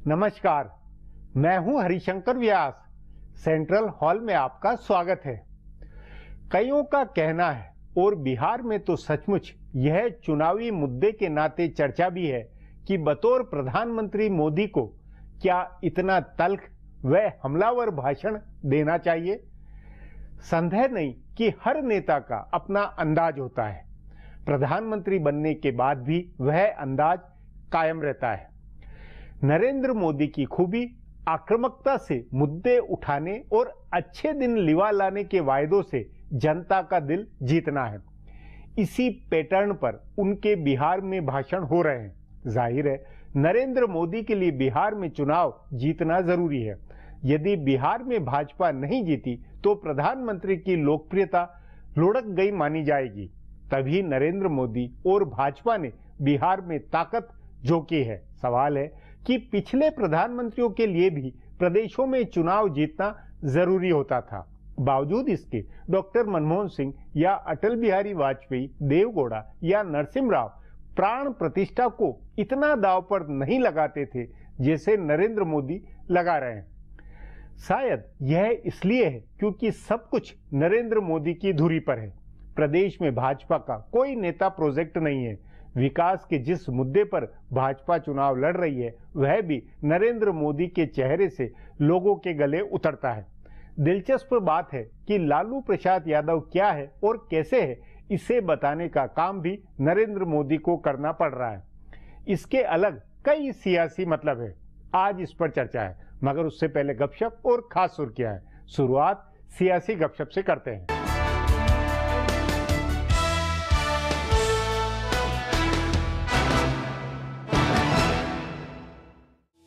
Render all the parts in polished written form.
नमस्कार, मैं हूं हरिशंकर व्यास। सेंट्रल हॉल में आपका स्वागत है। कईयों का कहना है और बिहार में तो सचमुच यह चुनावी मुद्दे के नाते चर्चा भी है कि बतौर प्रधानमंत्री मोदी को क्या इतना तल्ख व हमलावर भाषण देना चाहिए। संदेह नहीं कि हर नेता का अपना अंदाज होता है। प्रधानमंत्री बनने के बाद भी वह अंदाज कायम रहता है। नरेंद्र मोदी की खूबी आक्रामकता से मुद्दे उठाने और अच्छे दिन लिवा लाने के वायदों से जनता का दिल जीतना है। इसी पैटर्न पर उनके बिहार में भाषण हो रहे हैं। जाहिर है नरेंद्र मोदी के लिए बिहार में चुनाव जीतना जरूरी है। यदि बिहार में भाजपा नहीं जीती तो प्रधानमंत्री की लोकप्रियता लुढ़क गई मानी जाएगी। तभी नरेंद्र मोदी और भाजपा ने बिहार में ताकत झोंकी है। सवाल है कि पिछले प्रधानमंत्रियों के लिए भी प्रदेशों में चुनाव जीतना जरूरी होता था। बावजूद इसके डॉक्टर मनमोहन सिंह या अटल बिहारी वाजपेयी, देवगौड़ा या नरसिम्हा राव प्राण प्रतिष्ठा को इतना दांव पर नहीं लगाते थे जैसे नरेंद्र मोदी लगा रहे हैं। शायद यह इसलिए है क्योंकि सब कुछ नरेंद्र मोदी की धुरी पर है। प्रदेश में भाजपा का कोई नेता प्रोजेक्ट नहीं है। विकास के जिस मुद्दे पर भाजपा चुनाव लड़ रही है वह भी नरेंद्र मोदी के चेहरे से लोगों के गले उतरता है। दिलचस्प बात है कि लालू प्रसाद यादव क्या है और कैसे है, इसे बताने का काम भी नरेंद्र मोदी को करना पड़ रहा है। इसके अलग कई सियासी मतलब है। आज इस पर चर्चा है, मगर उससे पहले गपशप और खास सुर्खियां हैं। शुरुआत सियासी गपशप से करते हैं।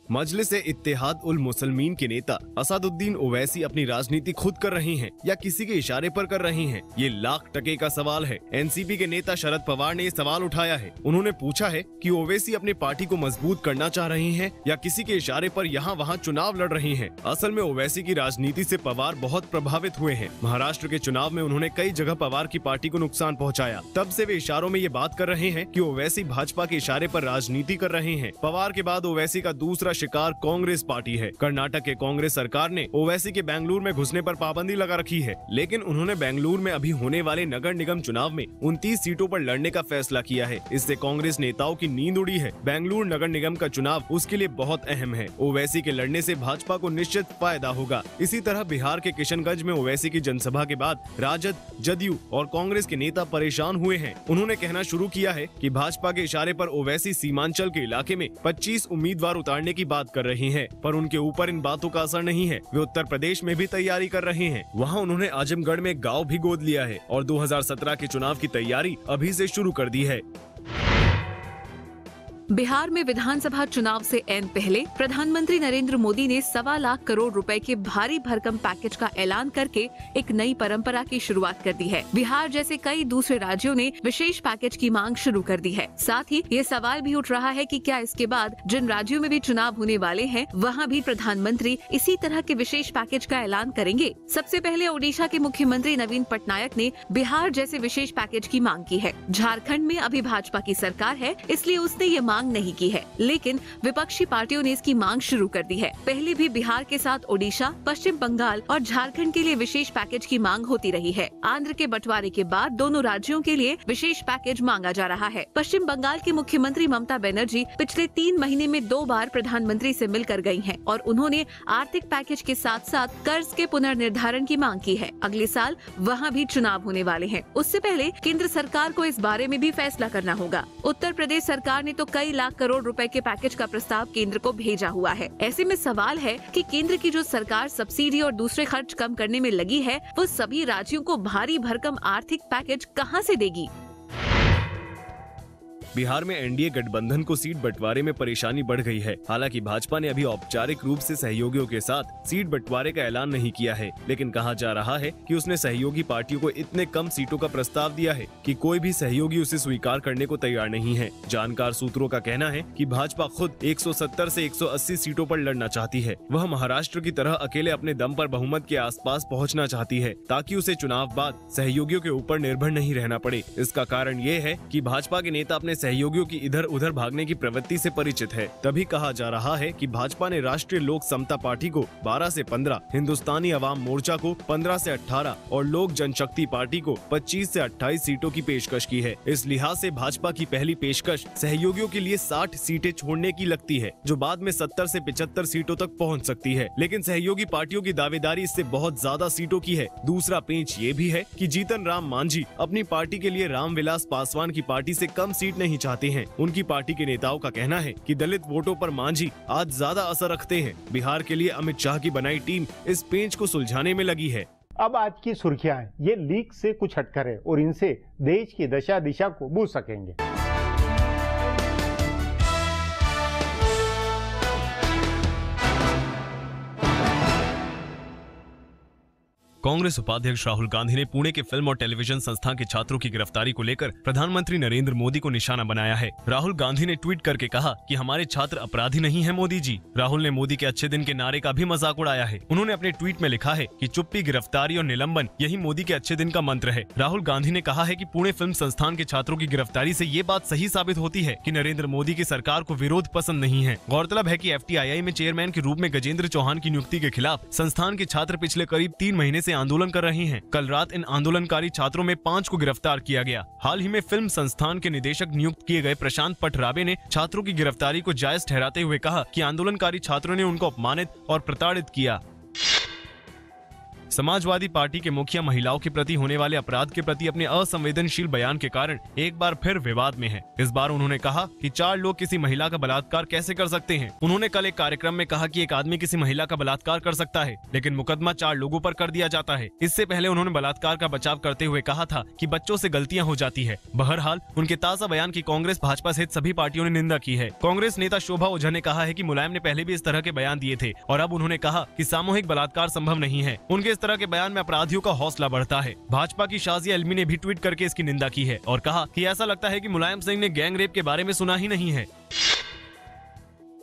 मजलिस-ए-इत्तेहाद-उल-मुसलमीन के नेता असदुद्दीन ओवैसी अपनी राजनीति खुद कर रही हैं या किसी के इशारे पर कर रही हैं? ये लाख टके का सवाल है। एनसीपी के नेता शरद पवार ने ये सवाल उठाया है। उन्होंने पूछा है कि ओवैसी अपनी पार्टी को मजबूत करना चाह रही हैं या किसी के इशारे पर यहाँ वहाँ चुनाव लड़ रही हैं। असल में ओवैसी की राजनीति से पवार बहुत प्रभावित हुए हैं। महाराष्ट्र के चुनाव में उन्होंने कई जगह पवार की पार्टी को नुकसान पहुँचाया। तब से वे इशारों में ये बात कर रहे हैं कि ओवैसी भाजपा के इशारे पर राजनीति कर रहे हैं। पवार के बाद ओवैसी का दूसरा शिकार कांग्रेस पार्टी है। कर्नाटक के कांग्रेस सरकार ने ओवैसी के बेंगलुरु में घुसने पर पाबंदी लगा रखी है, लेकिन उन्होंने बेंगलुरु में अभी होने वाले नगर निगम चुनाव में 29 सीटों पर लड़ने का फैसला किया है। इससे कांग्रेस नेताओं की नींद उड़ी है। बेंगलुरु नगर निगम का चुनाव उसके लिए बहुत अहम है। ओवैसी के लड़ने से भाजपा को निश्चित फायदा होगा। इसी तरह बिहार के किशनगंज में ओवैसी की जनसभा के बाद राजद, जदयू और कांग्रेस के नेता परेशान हुए हैं। उन्होंने कहना शुरू किया है कि भाजपा के इशारे पर ओवैसी सीमांचल के इलाके में 25 उम्मीदवार उतारने की बात कर रही हैं, पर उनके ऊपर इन बातों का असर नहीं है। वे उत्तर प्रदेश में भी तैयारी कर रहे हैं। वहां उन्होंने आजमगढ़ में गांव भी गोद लिया है और 2017 के चुनाव की तैयारी अभी से शुरू कर दी है। बिहार में विधानसभा चुनाव से ऐन पहले प्रधानमंत्री नरेंद्र मोदी ने 1.25 लाख करोड़ रुपए के भारी भरकम पैकेज का ऐलान करके एक नई परंपरा की शुरुआत कर दी है। बिहार जैसे कई दूसरे राज्यों ने विशेष पैकेज की मांग शुरू कर दी है। साथ ही ये सवाल भी उठ रहा है कि क्या इसके बाद जिन राज्यों में भी चुनाव होने वाले हैं वहाँ भी प्रधानमंत्री इसी तरह के विशेष पैकेज का ऐलान करेंगे। सबसे पहले ओडिशा के मुख्यमंत्री नवीन पटनायक ने बिहार जैसे विशेष पैकेज की मांग की है। झारखंड में अभी भाजपा की सरकार है, इसलिए उसने ये मांग नहीं की है, लेकिन विपक्षी पार्टियों ने इसकी मांग शुरू कर दी है। पहले भी बिहार के साथ ओडिशा, पश्चिम बंगाल और झारखंड के लिए विशेष पैकेज की मांग होती रही है। आंध्र के बंटवारे के बाद दोनों राज्यों के लिए विशेष पैकेज मांगा जा रहा है। पश्चिम बंगाल की मुख्यमंत्री ममता बनर्जी पिछले 3 महीने में 2 बार प्रधानमंत्री से मिलकर गई हैं और उन्होंने आर्थिक पैकेज के साथ साथ कर्ज के पुनर्निर्धारण की मांग की है। अगले साल वहाँ भी चुनाव होने वाले हैं। उससे पहले केंद्र सरकार को इस बारे में भी फैसला करना होगा। उत्तर प्रदेश सरकार ने तो कई लाख करोड़ रुपए के पैकेज का प्रस्ताव केंद्र को भेजा हुआ है। ऐसे में सवाल है कि केंद्र की जो सरकार सब्सिडी और दूसरे खर्च कम करने में लगी है, वो सभी राज्यों को भारी भरकम आर्थिक पैकेज कहां से देगी? बिहार में एनडीए गठबंधन को सीट बंटवारे में परेशानी बढ़ गई है। हालांकि भाजपा ने अभी औपचारिक रूप से सहयोगियों के साथ सीट बंटवारे का ऐलान नहीं किया है, लेकिन कहा जा रहा है कि उसने सहयोगी पार्टियों को इतने कम सीटों का प्रस्ताव दिया है कि कोई भी सहयोगी उसे स्वीकार करने को तैयार नहीं है। जानकार सूत्रों का कहना है कि भाजपा खुद 170 से 180 सीटों पर लड़ना चाहती है। वह महाराष्ट्र की तरह अकेले अपने दम पर बहुमत के आसपास पहुंचना चाहती है, ताकि उसे चुनाव बाद सहयोगियों के ऊपर निर्भर नहीं रहना पड़े। इसका कारण ये है कि भाजपा के नेता अपने सहयोगियों की इधर उधर भागने की प्रवृत्ति से परिचित है। तभी कहा जा रहा है कि भाजपा ने राष्ट्रीय लोक समता पार्टी को 12 से 15, हिंदुस्तानी अवाम मोर्चा को 15 से 18 और लोक जनशक्ति पार्टी को 25 से 28 सीटों की पेशकश की है। इस लिहाज से भाजपा की पहली पेशकश सहयोगियों के लिए 60 सीटें छोड़ने की लगती है, जो बाद में 70 से 75 सीटों तक पहुंच सकती है। लेकिन सहयोगी पार्टियों की दावेदारी इससे बहुत ज्यादा सीटों की है। दूसरा पेंच ये भी है कि जीतन राम मांझी अपनी पार्टी के लिए रामविलास पासवान की पार्टी से कम सीट नहीं चाहते हैं। उनकी पार्टी के नेताओं का कहना है कि दलित वोटों पर मांझी आज ज्यादा असर रखते हैं। बिहार के लिए अमित शाह की बनाई टीम इस पेंच को सुलझाने में लगी है। अब आज की सुर्खियां हैं, ये लीक से कुछ हटकर है और इनसे देश की दशा दिशा को बूझ सकेंगे। कांग्रेस उपाध्यक्ष राहुल गांधी ने पुणे के फिल्म और टेलीविजन संस्थान के छात्रों की गिरफ्तारी को लेकर प्रधानमंत्री नरेंद्र मोदी को निशाना बनाया है। राहुल गांधी ने ट्वीट करके कहा कि हमारे छात्र अपराधी नहीं है मोदी जी। राहुल ने मोदी के अच्छे दिन के नारे का भी मजाक उड़ाया है। उन्होंने अपने ट्वीट में लिखा है कि चुप्पी, गिरफ्तारी और निलंबन यही मोदी के अच्छे दिन का मंत्र है। राहुल गांधी ने कहा है कि पुणे फिल्म संस्थान के छात्रों की गिरफ्तारी से ये बात सही साबित होती है कि नरेंद्र मोदी की सरकार को विरोध पसंद नहीं है। गौरतलब है कि FTII में चेयरमैन के रूप में गजेंद्र चौहान की नियुक्ति के खिलाफ संस्थान के छात्र पिछले करीब 3 महीने से आंदोलन कर रहे हैं। कल रात इन आंदोलनकारी छात्रों में 5 को गिरफ्तार किया गया। हाल ही में फिल्म संस्थान के निदेशक नियुक्त किए गए प्रशांत पटराबे ने छात्रों की गिरफ्तारी को जायज ठहराते हुए कहा कि आंदोलनकारी छात्रों ने उनको अपमानित और प्रताड़ित किया। समाजवादी पार्टी के मुखिया महिलाओं के प्रति होने वाले अपराध के प्रति अपने असंवेदनशील बयान के कारण एक बार फिर विवाद में है। इस बार उन्होंने कहा कि 4 लोग किसी महिला का बलात्कार कैसे कर सकते हैं। उन्होंने कल एक कार्यक्रम में कहा कि एक आदमी किसी महिला का बलात्कार कर सकता है, लेकिन मुकदमा 4 लोगों पर कर दिया जाता है। इससे पहले उन्होंने बलात्कार का बचाव करते हुए कहा था कि बच्चों से गलतियां हो जाती है। बहरहाल उनके ताजा बयान की कांग्रेस, भाजपा सहित सभी पार्टियों ने निंदा की है। कांग्रेस नेता शोभा ओझा ने कहा है कि मुलायम ने पहले भी इस तरह के बयान दिए थे और अब उन्होंने कहा कि सामूहिक बलात्कार संभव नहीं है। उनके इस तरह के बयान में अपराधियों का हौसला बढ़ता है। भाजपा की शाजिया इल्मी ने भी ट्वीट करके इसकी निंदा की है और कहा कि ऐसा लगता है कि मुलायम सिंह ने गैंग रेप के बारे में सुना ही नहीं है।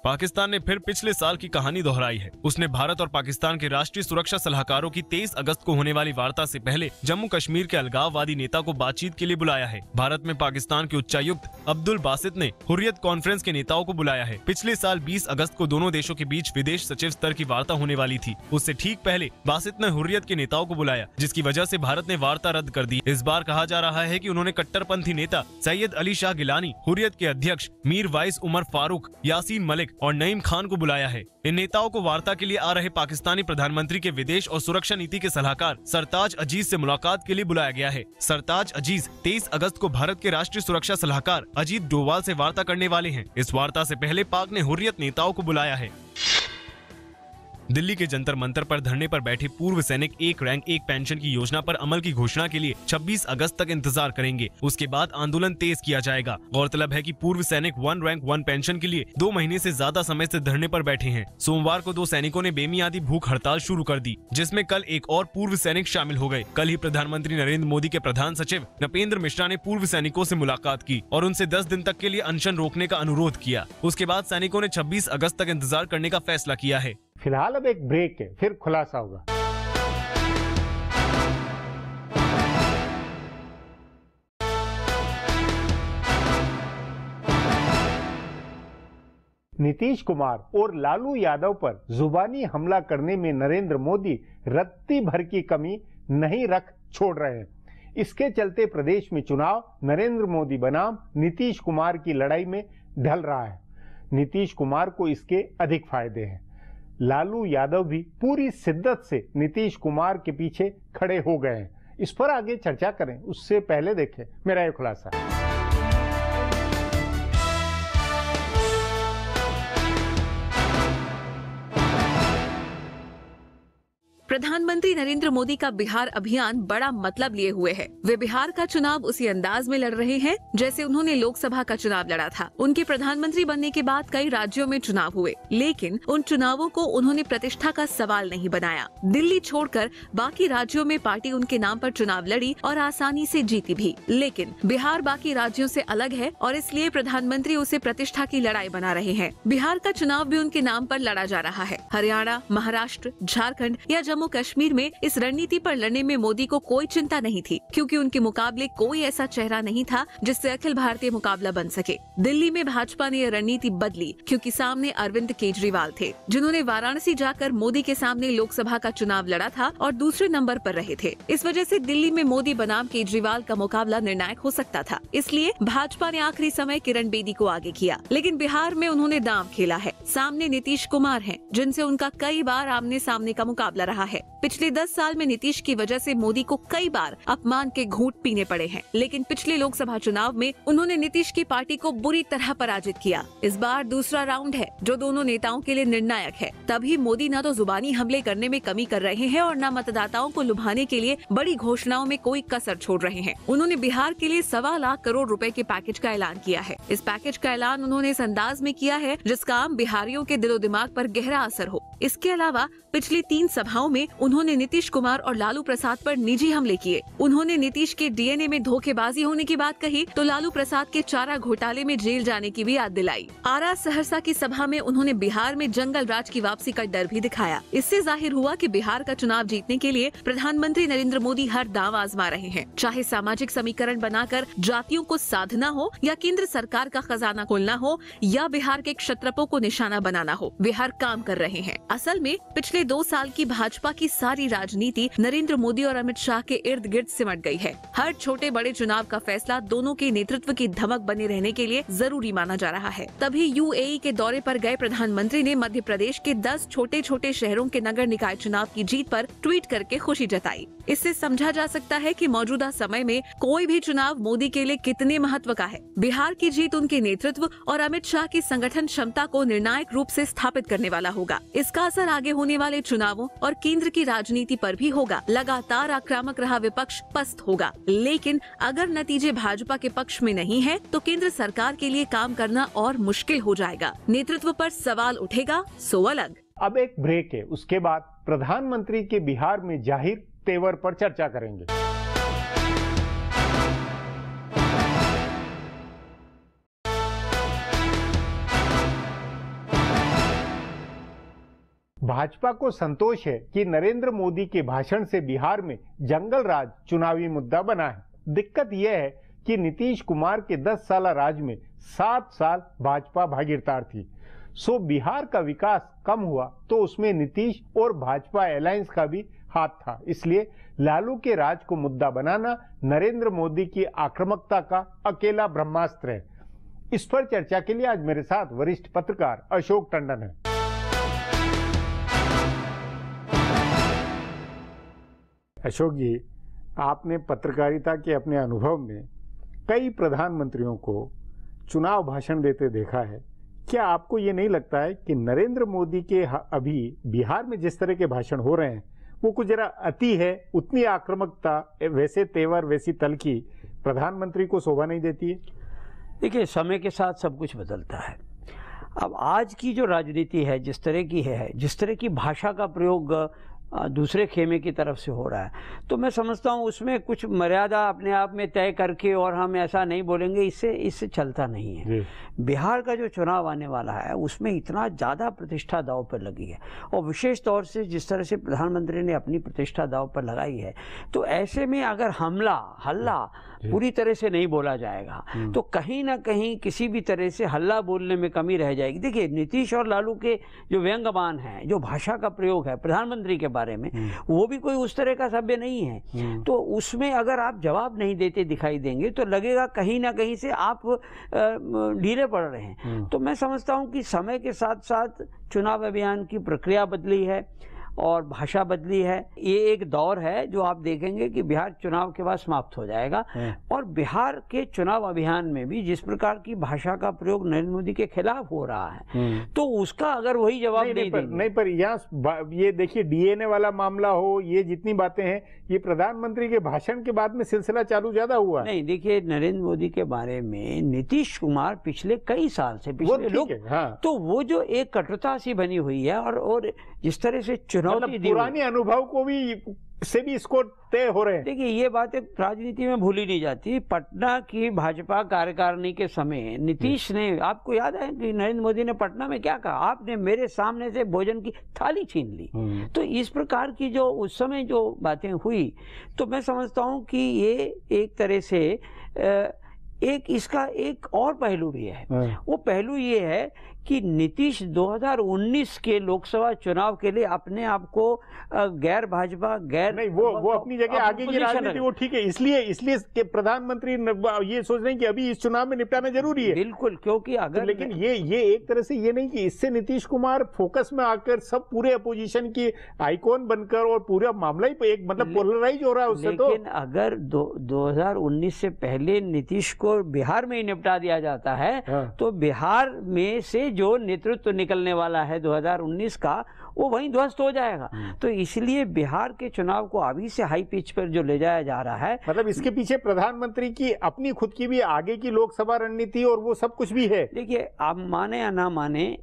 पाकिस्तान ने फिर पिछले साल की कहानी दोहराई है। उसने भारत और पाकिस्तान के राष्ट्रीय सुरक्षा सलाहकारों की 23 अगस्त को होने वाली वार्ता से पहले जम्मू कश्मीर के अलगाववादी नेता को बातचीत के लिए बुलाया है। भारत में पाकिस्तान के उच्चायुक्त अब्दुल बासित ने हुर्रियत कॉन्फ्रेंस के नेताओं को बुलाया है। पिछले साल 20 अगस्त को दोनों देशों के बीच विदेश सचिव स्तर की वार्ता होने वाली थी। उससे ठीक पहले बासित ने हुर्रियत के नेताओं को बुलाया, जिसकी वजह से भारत ने वार्ता रद्द कर दी। इस बार कहा जा रहा है कि उन्होंने कट्टरपंथी नेता सैयद अली शाह गिलानी, हुर्रियत के अध्यक्ष मीर वाइस उमर फारूक, यासीन मलिक और नईम खान को बुलाया है। इन नेताओं को वार्ता के लिए आ रहे पाकिस्तानी प्रधानमंत्री के विदेश और सुरक्षा नीति के सलाहकार सरताज अजीज से मुलाकात के लिए बुलाया गया है। सरताज अजीज 23 अगस्त को भारत के राष्ट्रीय सुरक्षा सलाहकार अजीत डोवाल से वार्ता करने वाले हैं। इस वार्ता से पहले पाक ने हुर्रियत नेताओं को बुलाया है। दिल्ली के जंतर मंतर पर धरने पर बैठे पूर्व सैनिक एक रैंक एक पेंशन की योजना पर अमल की घोषणा के लिए 26 अगस्त तक इंतजार करेंगे। उसके बाद आंदोलन तेज किया जाएगा। गौरतलब है कि पूर्व सैनिक 1 रैंक 1 पेंशन के लिए 2 महीने से ज्यादा समय से धरने पर बैठे हैं। सोमवार को 2 सैनिकों ने बेमियादी भूख हड़ताल शुरू कर दी, जिसमें कल एक और पूर्व सैनिक शामिल हो गए। कल ही प्रधानमंत्री नरेंद्र मोदी के प्रधान सचिव नपेंद्र मिश्रा ने पूर्व सैनिकों से मुलाकात की और उनसे 10 दिन तक के लिए अनशन रोकने का अनुरोध किया। उसके बाद सैनिकों ने 26 अगस्त तक इंतजार करने का फैसला किया है। फिलहाल अब एक ब्रेक है, फिर खुलासा होगा। नीतीश कुमार और लालू यादव पर जुबानी हमला करने में नरेंद्र मोदी रत्ती भर की कमी नहीं रख छोड़ रहे हैं। इसके चलते प्रदेश में चुनाव नरेंद्र मोदी बनाम नीतीश कुमार की लड़ाई में ढल रहा है। नीतीश कुमार को इसके अधिक फायदे हैं। लालू यादव भी पूरी शिद्दत से नीतीश कुमार के पीछे खड़े हो गए हैं। इस पर आगे चर्चा करें, उससे पहले देखें मेरा ये खुलासा। प्रधानमंत्री नरेंद्र मोदी का बिहार अभियान बड़ा मतलब लिए हुए है। वे बिहार का चुनाव उसी अंदाज में लड़ रहे हैं जैसे उन्होंने लोकसभा का चुनाव लड़ा था। उनके प्रधानमंत्री बनने के बाद कई राज्यों में चुनाव हुए, लेकिन उन चुनावों को उन्होंने प्रतिष्ठा का सवाल नहीं बनाया। दिल्ली छोड़कर बाकी राज्यों में पार्टी उनके नाम पर चुनाव लड़ी और आसानी से जीती भी, लेकिन बिहार बाकी राज्यों से अलग है और इसलिए प्रधानमंत्री उसे प्रतिष्ठा की लड़ाई बना रहे हैं। बिहार का चुनाव भी उनके नाम पर लड़ा जा रहा है। हरियाणा, महाराष्ट्र, झारखंड या जम्मू जम्मू कश्मीर में इस रणनीति पर लड़ने में मोदी को कोई चिंता नहीं थी, क्योंकि उनके मुकाबले कोई ऐसा चेहरा नहीं था जिससे अखिल भारतीय मुकाबला बन सके। दिल्ली में भाजपा ने यह रणनीति बदली, क्योंकि सामने अरविंद केजरीवाल थे, जिन्होंने वाराणसी जाकर मोदी के सामने लोकसभा का चुनाव लड़ा था और दूसरे नंबर पर रहे थे। इस वजह से दिल्ली में मोदी बनाम केजरीवाल का मुकाबला निर्णायक हो सकता था। इसलिए भाजपा ने आखिरी समय किरण बेदी को आगे किया, लेकिन बिहार में उन्होंने दांव खेला है। सामने नीतीश कुमार हैं, जिनसे उनका कई बार आमने सामने का मुकाबला रहा है। पिछले 10 साल में नीतीश की वजह से मोदी को कई बार अपमान के घूंट पीने पड़े हैं, लेकिन पिछले लोकसभा चुनाव में उन्होंने नीतीश की पार्टी को बुरी तरह पराजित किया। इस बार दूसरा राउंड है, जो दोनों नेताओं के लिए निर्णायक है। तभी मोदी न तो जुबानी हमले करने में कमी कर रहे हैं और न मतदाताओं को लुभाने के लिए बड़ी घोषणाओं में कोई कसर छोड़ रहे हैं। उन्होंने बिहार के लिए 1.25 लाख करोड़ रुपए के पैकेज का ऐलान किया है। इस पैकेज का ऐलान उन्होंने इस अंदाज में किया है जिसका आम बिहारियों के दिलो दिमाग पर गहरा असर हो। इसके अलावा पिछली 3 सभाओं में उन्होंने नीतीश कुमार और लालू प्रसाद पर निजी हमले किए। उन्होंने नीतीश के डीएनए में धोखेबाजी होने की बात कही तो लालू प्रसाद के चारा घोटाले में जेल जाने की भी याद दिलाई। आरा सहरसा की सभा में उन्होंने बिहार में जंगल राज की वापसी का डर भी दिखाया। इससे जाहिर हुआ कि बिहार का चुनाव जीतने के लिए प्रधानमंत्री नरेंद्र मोदी हर दांव आजमा रहे हैं, चाहे सामाजिक समीकरण बनाकर जातियों को साधना हो, या केंद्र सरकार का खजाना खोलना हो, या बिहार के क्षत्रपों को निशाना बनाना हो। वे हर काम कर रहे हैं। असल में पिछले 2 साल की भाजपा की सारी राजनीति नरेंद्र मोदी और अमित शाह के इर्द गिर्द सिमट गई है। हर छोटे बड़े चुनाव का फैसला दोनों के नेतृत्व की धमक बने रहने के लिए जरूरी माना जा रहा है। तभी यूएई के दौरे पर गए प्रधानमंत्री ने मध्य प्रदेश के 10 छोटे छोटे शहरों के नगर निकाय चुनाव की जीत पर ट्वीट करके खुशी जताई। इससे समझा जा सकता है कि मौजूदा समय में कोई भी चुनाव मोदी के लिए कितने महत्व का है। बिहार की जीत उनके नेतृत्व और अमित शाह की संगठन क्षमता को निर्णायक रूप से स्थापित करने वाला होगा। इसका असर आगे होने वाले चुनावों और केंद्र की राजनीति पर भी होगा। लगातार आक्रामक रहा विपक्ष पस्त होगा, लेकिन अगर नतीजे भाजपा के पक्ष में नहीं है तो केंद्र सरकार के लिए काम करना और मुश्किल हो जाएगा। नेतृत्व पर सवाल उठेगा सो अलग। अब एक ब्रेक है, उसके बाद प्रधानमंत्री के बिहार में जाहिर तेवर पर चर्चा करेंगे। भाजपा को संतोष है कि नरेंद्र मोदी के भाषण से बिहार में जंगल राज चुनावी मुद्दा बना है। दिक्कत यह है कि नीतीश कुमार के 10 साल राज में 7 साल भाजपा भागीदार थी। सो बिहार का विकास कम हुआ तो उसमें नीतीश और भाजपा अलायंस का भी हाथ था। इसलिए लालू के राज को मुद्दा बनाना नरेंद्र मोदी की आक्रामकता का अकेला ब्रह्मास्त्र है। इस पर चर्चा के लिए आज मेरे साथ वरिष्ठ पत्रकार अशोक टंडन है। अशोक जी, आपने पत्रकारिता के अपने अनुभव में कई प्रधानमंत्रियों को चुनाव भाषण देते देखा है। क्या आपको ये नहीं लगता है कि नरेंद्र मोदी के अभी बिहार में जिस तरह के भाषण हो रहे हैं वो कुछ जरा अति है? उतनी आक्रामकता, वैसे तेवर, वैसी तलखी प्रधानमंत्री को शोभा नहीं देती है? देखिए, समय के साथ सब कुछ बदलता है। अब आज की जो राजनीति है, जिस तरह की है, जिस तरह की भाषा का प्रयोग दूसरे खेमे की तरफ से हो रहा है, तो मैं समझता हूँ उसमें कुछ मर्यादा अपने आप में तय करके और हम ऐसा नहीं बोलेंगे, इससे चलता नहीं है। बिहार का जो चुनाव आने वाला है उसमें इतना ज़्यादा प्रतिष्ठा दांव पर लगी है, और विशेष तौर से जिस तरह से प्रधानमंत्री ने अपनी प्रतिष्ठा दांव पर लगाई है, तो ऐसे में अगर हल्ला पूरी तरह से नहीं बोला जाएगा तो कहीं ना कहीं किसी भी तरह से हल्ला बोलने में कमी रह जाएगी। देखिए, नीतीश और लालू के जो व्यंग्यबान है, जो भाषा का प्रयोग है प्रधानमंत्री के बारे में, वो भी कोई उस तरह का सभ्य नहीं है। तो उसमें अगर आप जवाब नहीं देते दिखाई देंगे तो लगेगा कहीं ना कहीं से आप ढीले पड़ रहे हैं। तो मैं समझता हूं कि समय के साथ साथ चुनाव अभियान की प्रक्रिया बदली है और भाषा बदली है। ये एक दौर है जो आप देखेंगे कि बिहार चुनाव के बाद समाप्त हो जाएगा, और बिहार के चुनाव अभियान में भी जिस प्रकार की भाषा का प्रयोग नरेंद्र मोदी के खिलाफ हो रहा है, तो उसका अगर वही जवाब नहीं पर यहाँ ये देखिए, डीएनए वाला मामला हो, ये जितनी बातें हैं, ये प्रधानमंत्री के भाषण के बाद में सिलसिला चालू ज्यादा हुआ नहीं। देखिए, नरेंद्र मोदी के बारे में नीतीश कुमार पिछले कई साल से पिछले लोग, तो वो जो एक कटुता सी बनी हुई है, और जिस तरह से चुनौती दी। पुराने अनुभव को भी से भी इसको तय हो रहे हैं। देखिए ये बातें राजनीति में भूली नहीं जाती। पटना की भाजपा कार्यकारिणी के समय नीतीश ने, आपको याद है कि नरेंद्र मोदी ने पटना में क्या कहा, आपने मेरे सामने से भोजन की थाली छीन ली। तो इस प्रकार की जो उस समय जो बातें हुई, तो मैं समझता हूं कि ये एक तरह से एक इसका एक और पहलू भी है। वो पहलू ये है कि नीतीश 2019 के लोकसभा चुनाव के लिए अपने आप को गैर भाजपा गैर नहीं, वो अपनी जगह आगे की राजनीति वो ठीक है, इसलिए कि प्रधानमंत्री ये सोच रहे हैं कि अभी इस चुनाव में निपटाना जरूरी है। बिल्कुल, क्योंकि अगर तो लेकिन ये एक तरह से ये नहीं कि इससे नीतीश कुमार फोकस में आकर सब पूरे अपोजिशन की आइकॉन बनकर और पूरा मामला ही एक मतलब पोलराइज हो रहा है उससे। तो लेकिन अगर 2019 से पहले नीतीश को बिहार में ही निपटा दिया जाता है, तो बिहार में से जो नेतृत्व निकलने वाला है 2019 का, वो वहीं ध्वस्त हो जाएगा। तो इसलिए बिहार के चुनाव को अभी से हाई पिच पर जो ले जाया जा रहा है, मतलब इसके पीछे प्रधानमंत्री की अपनी खुद की भी आगे की लोकसभा रणनीति और वो सब कुछ भी है। देखिए आप माने या ना माने,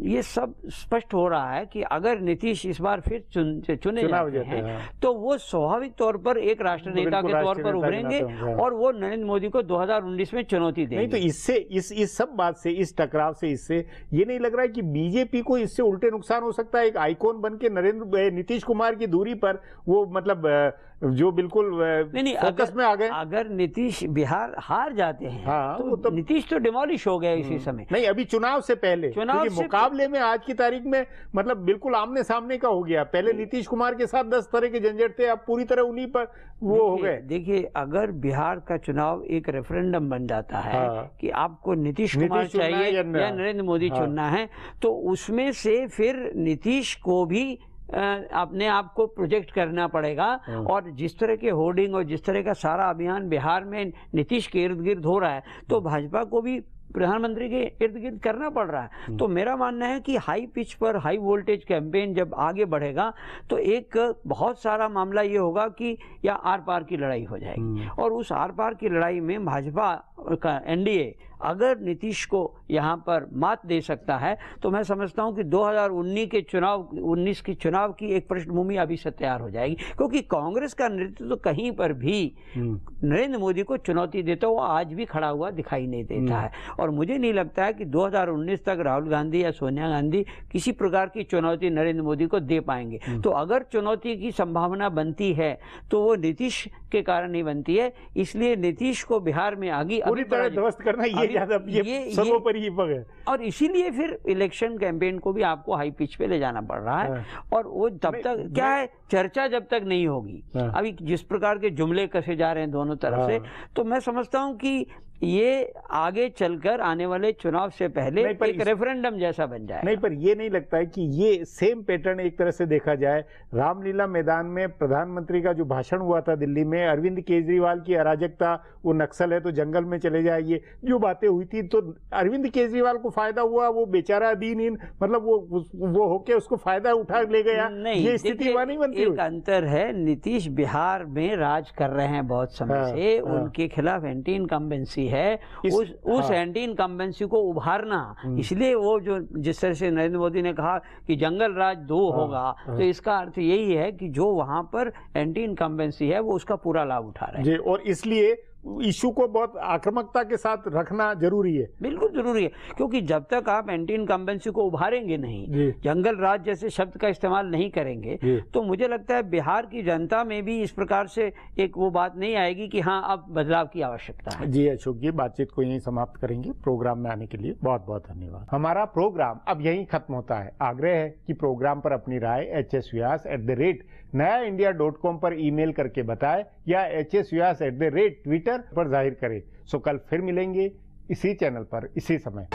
ये सब स्पष्ट हो रहा है कि अगर नीतीश इस बार फिर चुने जाते हैं तो वो स्वाभाविक तौर पर एक राष्ट्र नेता के तौर पर उभरेंगे और वो नरेंद्र मोदी को 2019 में चुनौती देंगे। नहीं तो इससे इस सब बात से, इस टकराव से, इससे ये नहीं लग रहा है कि बीजेपी को इससे उल्टे नुकसान हो सकता है? एक आइकॉन बन के नीतीश कुमार की दूरी पर वो मतलब जो बिल्कुल फोकस में आ गए। अगर नीतीश बिहार हार जाते हैं तो नीतीश तो डिमोलिश हो गया इसी समय। नहीं, अभी चुनाव से पहले, क्योंकि मुकाबले में आज की तारीख में मतलब बिल्कुल आमने सामने का हो गया। पहले नीतीश कुमार के साथ 10 तरह के झंझट थे, अब पूरी तरह उन्हीं पर वो हो गए। देखिए अगर बिहार का चुनाव एक रेफरेंडम बन जाता है कि आपको नीतीश कुमार चाहिए या नरेंद्र मोदी चुनना है, तो उसमें से फिर नीतीश को भी अपने आप को प्रोजेक्ट करना पड़ेगा। और जिस तरह के होर्डिंग और जिस तरह का सारा अभियान बिहार में नीतीश के इर्द गिर्द हो रहा है, तो भाजपा को भी प्रधानमंत्री के इर्द गिर्द करना पड़ रहा है। तो मेरा मानना है कि हाई पिच पर हाई वोल्टेज कैंपेन जब आगे बढ़ेगा तो एक बहुत सारा मामला ये होगा कि या आर पार की लड़ाई हो जाएगी, और उस आर पार की लड़ाई में भाजपा का एनडीए अगर नीतीश को यहाँ पर मात दे सकता है, तो मैं समझता हूँ कि 2019 के चुनाव की एक पृष्ठभूमि अभी से तैयार हो जाएगी। क्योंकि कांग्रेस का नेतृत्व तो कहीं पर भी नरेंद्र मोदी को चुनौती देता हुआ आज भी खड़ा हुआ दिखाई नहीं देता है। और मुझे नहीं लगता है कि 2019 तक राहुल गांधी या सोनिया गांधी किसी प्रकार की चुनौती नरेंद्र मोदी को दे पाएंगे। तो अगर चुनौती की संभावना बनती है तो वो नीतीश के कारण ही बनती है। इसलिए नीतीश को बिहार में आगे पूरी तरह ध्वस्त करना ये सर्वोपरि है। और इसीलिए फिर इलेक्शन कैंपेन को भी आपको हाई पिच पे ले जाना पड़ रहा है। और वो तब तक क्या है, चर्चा जब तक नहीं होगी, अभी जिस प्रकार के जुमले कसे जा रहे हैं दोनों तरफ से, तो मैं समझता हूं कि ये आगे चलकर आने वाले चुनाव से पहले एक रेफरेंडम जैसा बन जाए। नहीं, पर ये नहीं लगता है कि ये सेम पैटर्न एक तरह से देखा जाए। रामलीला मैदान में प्रधानमंत्री का जो भाषण हुआ था दिल्ली में, अरविंद केजरीवाल की अराजकता, वो नक्सल है तो जंगल में चले जाए, ये जो बातें हुई थी, तो अरविंद केजरीवाल को फायदा हुआ, वो बेचारा दीनहीन मतलब वो होके उसको फायदा उठा ले गया। नहीं, ये स्थिति वहां नहीं बनती। एक अंतर है, नीतीश बिहार में राज कर रहे हैं बहुत समय से, उनके खिलाफ एंटी इनकम्बेंसी है। उस एंटी इनकम्बेंसी को उभारना, इसलिए वो जो जिस तरह से नरेंद्र मोदी ने कहा कि जंगल राज 2 होगा, तो इसका अर्थ यही है कि जो वहां पर एंटी इनकम्बेंसी है वो उसका पूरा लाभ उठा रहे हैं। और इसलिए इशू को बहुत आक्रामकता के साथ रखना जरूरी है। बिल्कुल जरूरी है, क्योंकि जब तक आप एंटी इनकम्बेंसी को उभारेंगे नहीं, जंगल राज जैसे शब्द का इस्तेमाल नहीं करेंगे, तो मुझे लगता है बिहार की जनता में भी इस प्रकार से एक वो बात नहीं आएगी कि हाँ अब बदलाव की आवश्यकता है। जी अशोक जी, बातचीत को यहीं समाप्त करेंगे। प्रोग्राम में आने के लिए बहुत बहुत धन्यवाद। हमारा प्रोग्राम अब यहीं खत्म होता है। आग्रह है कि प्रोग्राम पर अपनी राय hsvyas@nayaindia.com पर ईमेल करके बताएं या hsvyas@twitter पर जाहिर करें। सो कल फिर मिलेंगे इसी चैनल पर इसी समय।